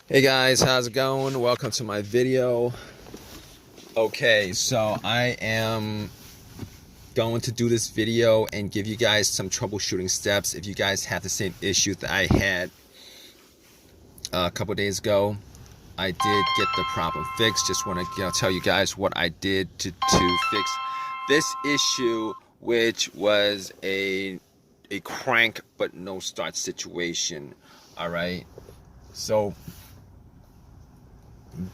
Hey guys, how's it going? Welcome to my video. Okay, so I am going to do this video and give you guys some troubleshooting steps if you guys have the same issue that I had a couple days ago. I did get the problem fixed. Just want to tell you guys what I did to fix this issue, which was a crank but no start situation. All right, so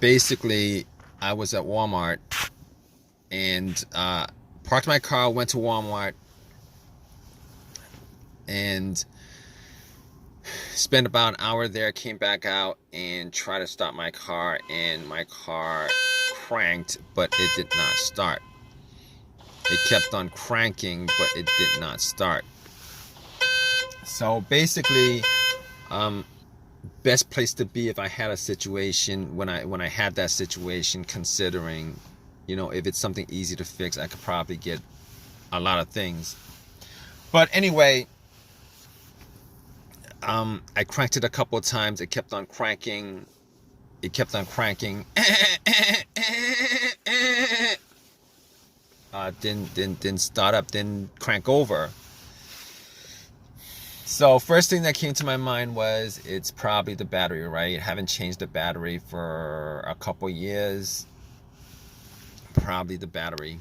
basically I was at Walmart and parked my car, went to Walmart and spent about an hour there, came back out and tried to start my car, and my car cranked but it did not start. It kept on cranking but it did not start. So basically best place to be if I had a situation when I had that situation, considering if it's something easy to fix, I could probably get a lot of things. But anyway, I cranked it a couple of times. It kept on cranking. Didn't start up, didn't crank over. So first thing that came to my mind was it's probably the battery, right? Haven't changed the battery for a couple years. Probably the battery.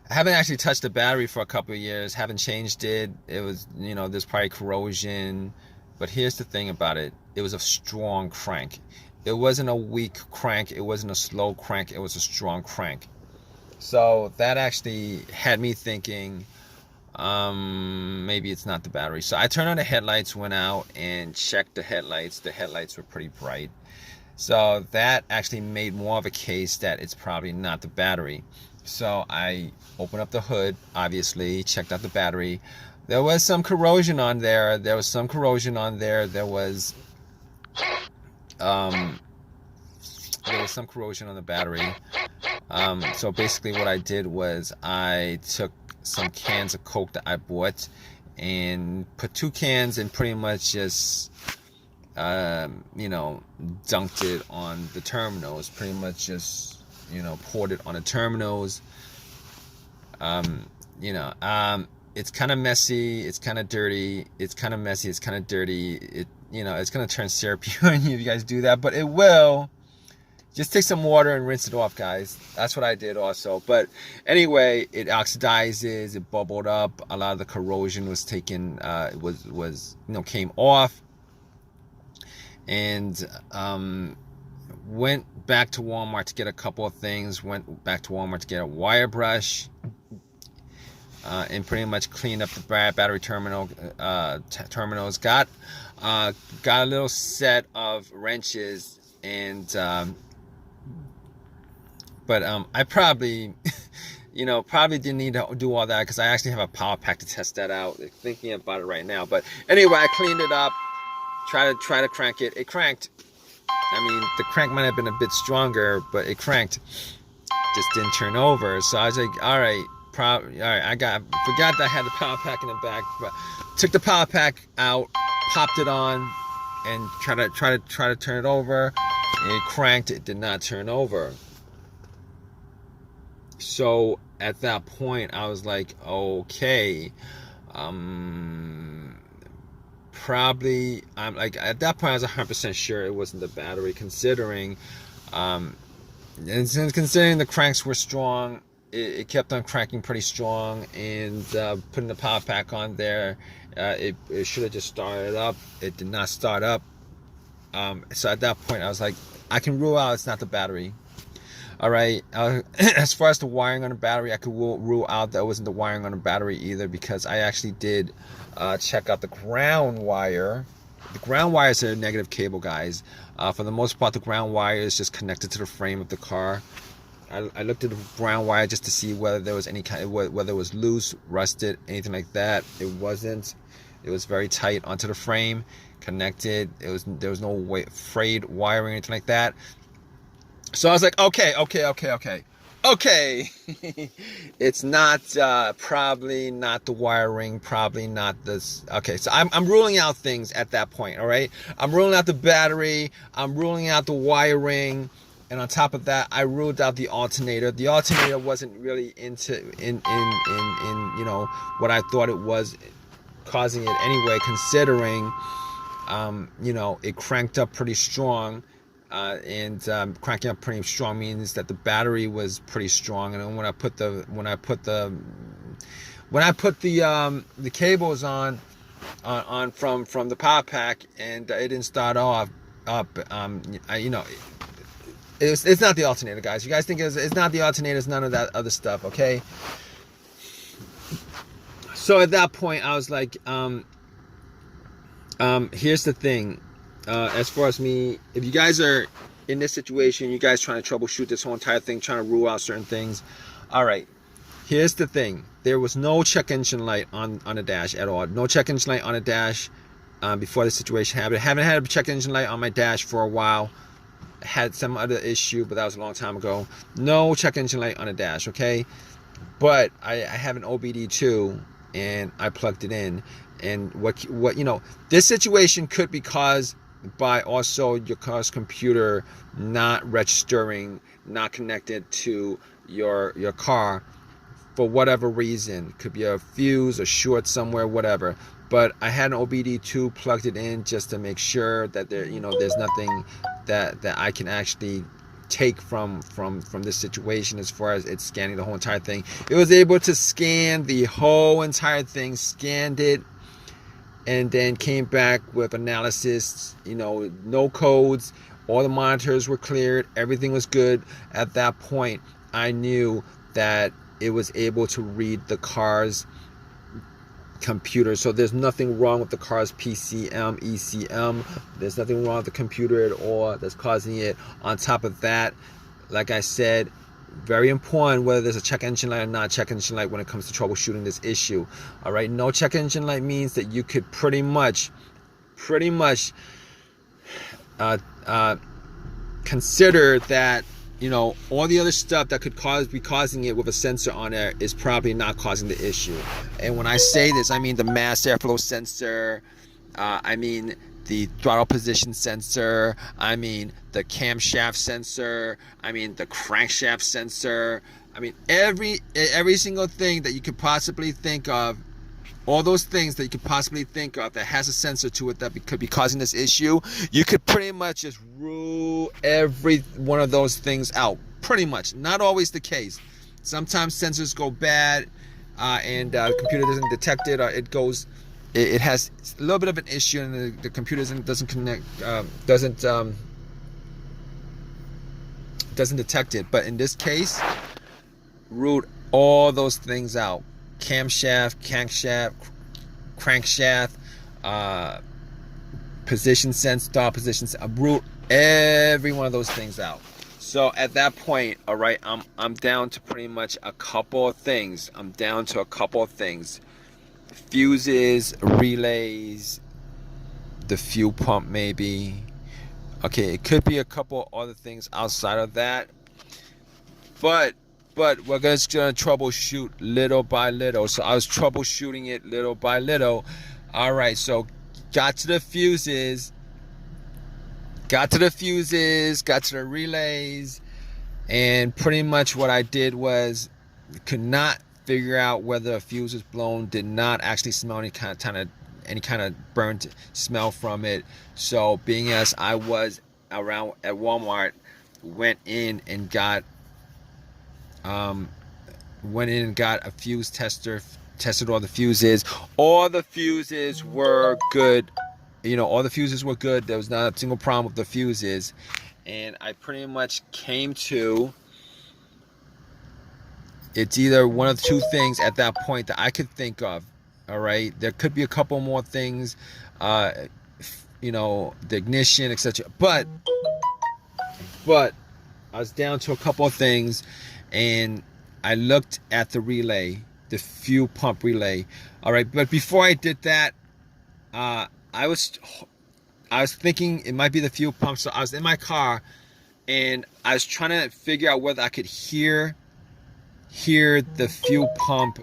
I haven't actually touched the battery for a couple of years. Haven't changed it. It was, there's probably corrosion. But here's the thing about it. It was a strong crank. It wasn't a weak crank. It wasn't a slow crank. It was a strong crank. So that actually had me thinking, maybe it's not the battery. So I turned on the headlights, went out and checked the headlights. The headlights were pretty bright. So that actually made more of a case that it's probably not the battery. So I opened up the hood, obviously, checked out the battery. There was some corrosion on there. There was some corrosion on there some corrosion on the battery. So basically what I did was I took some cans of Coke that I bought and put 2 cans and pretty much just dunked it on the terminals. Pretty much just poured it on the terminals. It's kind of messy, it's kind of dirty, it's kind of messy, it's kind of dirty. It's gonna turn syrupy on you if you guys do that, but it will. Just take some water and rinse it off, guys. That's what I did also. But anyway, it oxidizes, it bubbled up. A lot of the corrosion was taken, came off. And went back to Walmart to get a couple of things. Went back to Walmart to get a wire brush. And pretty much cleaned up the battery terminals. Got a little set of wrenches and but I probably probably didn't need to do all that because I actually have a power pack to test that out. Thinking about it right now. But anyway, I cleaned it up, try to crank it. It cranked. I mean, the crank might have been a bit stronger, but it cranked. Just didn't turn over. So I was like, all right, I forgot that I had the power pack in the back, but took the power pack out, popped it on, and try to turn it over. And it cranked. It did not turn over. So at that point, I was like, okay, probably, I'm like, at that point, I was 100% sure it wasn't the battery, considering the cranks were strong. It kept on cranking pretty strong, and putting the power pack on there, it should have just started up. It did not start up. So at that point, I was like, I can rule out it's not the battery. All right. As far as the wiring on the battery, I could rule out that it wasn't the wiring on the battery either, because I actually did check out the ground wire. The ground wire is a negative cable, guys. For the most part, the ground wire is just connected to the frame of the car. I looked at the ground wire just to see whether there was whether it was loose, rusted, anything like that. It wasn't. It was very tight onto the frame, connected. There was no frayed wiring or anything like that. So I was like, okay. Okay, it's not probably not the wiring, probably not this. Okay, so I'm ruling out things at that point. All right, I'm ruling out the battery, I'm ruling out the wiring, and on top of that, I ruled out the alternator. The alternator wasn't really in you know what I thought it was causing it anyway, considering you know, it cranked up pretty strong. And cranking up pretty strong means that the battery was pretty strong. And when I put the cables on from the power pack, and it didn't start off up, you know, it's not the alternator, guys. You guys think it's not the alternator, it's none of that other stuff, okay? So at that point, I was like, here's the thing. As far as me, if you guys are in this situation, you guys trying to troubleshoot this whole entire thing, trying to rule out certain things. All right, here's the thing. There was no check engine light on the dash at all. No check engine light on the dash before the situation happened. I haven't had a check engine light on my dash for a while. I had some other issue, but that was a long time ago. No check engine light on the dash, okay? But I have an OBD2, and I plugged it in. And what you know, this situation could be caused by also your car's computer not registering, not connected to your car for whatever reason. Could be a fuse, a short somewhere, whatever. But I had an OBD2, plugged it in just to make sure that there, you know, there's nothing that I can actually take from this situation as far as it's scanning the whole entire thing. It was able to scan the whole entire thing, scanned it, and then came back with analysis, you know, no codes, all the monitors were cleared, everything was good. At that point, I knew that it was able to read the car's computer. So there's nothing wrong with the car's PCM, ECM. There's nothing wrong with the computer at all that's causing it. On top of that, like I said, very important whether there's a check engine light or not check engine light when it comes to troubleshooting this issue. All right, no check engine light means that you could pretty much consider that, you know, all the other stuff that could be causing it with a sensor on there is probably not causing the issue. And when I say this, I mean the mass airflow sensor, I mean the throttle position sensor, I mean the camshaft sensor, I mean the crankshaft sensor, I mean every single thing that you could possibly think of, all those things that you could possibly think of that has a sensor to it that could be causing this issue, you could pretty much just rule every one of those things out. Pretty much. Not always the case. Sometimes sensors go bad and the computer doesn't detect it, or it has a little bit of an issue and the computer doesn't connect, doesn't detect it. But in this case, ruled all those things out. Camshaft, crankshaft, position sense, throttle position sense. I ruled every one of those things out. So at that point, all right, I'm down to pretty much a couple of things. Fuses, relays, the fuel pump maybe. Okay, it could be a couple other things outside of that. But we're just gonna troubleshoot little by little. So I was troubleshooting it little by little. All right, so got to the fuses, got to the relays, and pretty much what I did was could not figure out whether a fuse was blown. Did not actually smell any kind of burnt smell from it. So being as I was around at Walmart, went in and got a fuse tester, tested all the fuses. All the fuses were good. You know, all the fuses were good. There was not a single problem with the fuses. And I pretty much came to, it's either one of two things at that point that I could think of. All right, there could be a couple more things, you know, the ignition, etc. But I was down to a couple of things, and I looked at the relay, the fuel pump relay. All right, but before I did that, I was thinking it might be the fuel pump. So I was in my car, and I was trying to figure out whether I could hear hear the fuel pump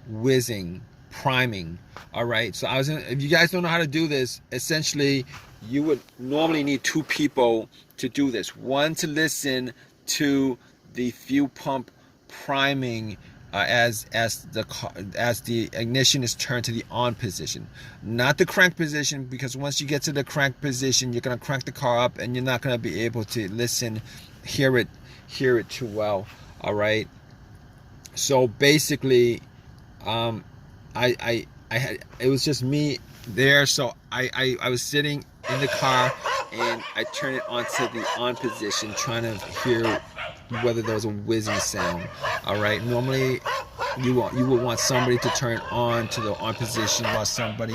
whizzing, priming. All right, so if you guys don't know how to do this, essentially you would normally need two people to do this. One to listen to the fuel pump priming as the ignition is turned to the on position, not the crank position, because once you get to the crank position, you're gonna crank the car up and you're not gonna be able to hear it too well. All right. So basically, I had, it was just me there. So I was sitting in the car and I turned it onto the on position, trying to hear whether there was a whizzing sound. All right. Normally, you would want somebody to turn on to the on position while somebody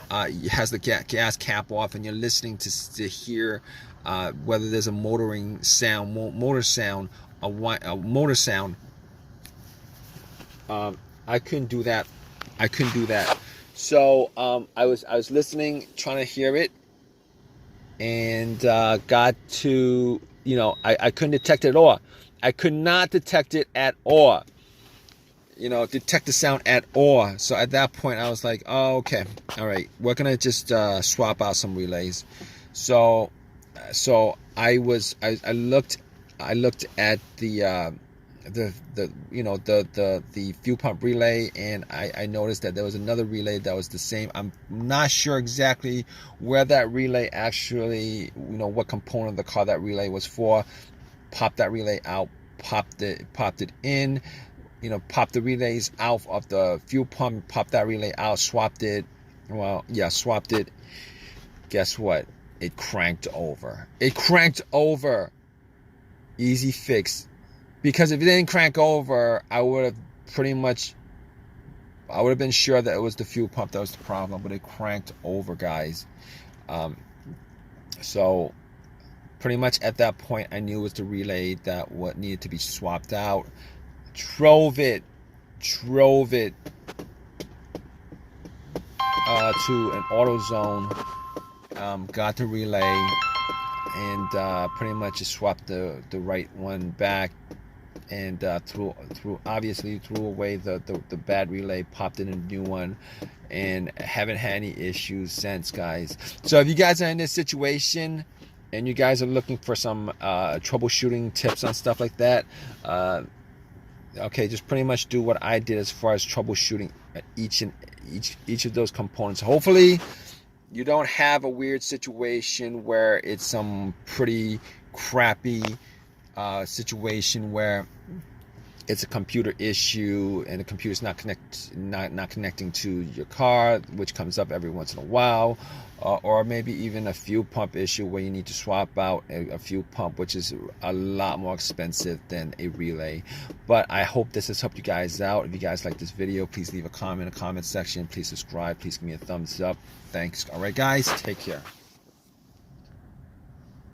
has the gas cap off, and you're listening to hear whether there's a motoring sound, motor sound, a motor sound. I couldn't do that. So I was listening, trying to hear it, and got to, I couldn't detect it at all. I could not detect it at all. Detect the sound at all. So at that point, I was like, oh, okay, all right, we're gonna just swap out some relays. So I looked at the fuel pump relay, and I noticed that there was another relay that was the same. I'm not sure exactly where that relay actually, what component of the car that relay was for. Popped that relay out, popped it in, popped the relays out of the fuel pump, popped that relay out, swapped it. Guess what? It cranked over. Easy fix. Because if it didn't crank over, I would have been sure that it was the fuel pump that was the problem, but it cranked over, guys. So pretty much at that point, I knew it was the relay that what needed to be swapped out. Drove it to an AutoZone, got the relay, and pretty much just swapped the right one back, and threw away the bad relay, popped in a new one, and haven't had any issues since, guys. So if you guys are in this situation and you guys are looking for some troubleshooting tips on stuff like that, okay, just pretty much do what I did as far as troubleshooting each of those components. Hopefully you don't have a weird situation where it's some pretty crappy situation where it's a computer issue and the computer's not connecting to your car, which comes up every once in a while, or maybe even a fuel pump issue where you need to swap out a fuel pump, which is a lot more expensive than a relay. But I hope this has helped you guys out. If you guys like this video, please leave a comment in the comment section. Please subscribe. Please give me a thumbs up. Thanks. All right, guys, take care.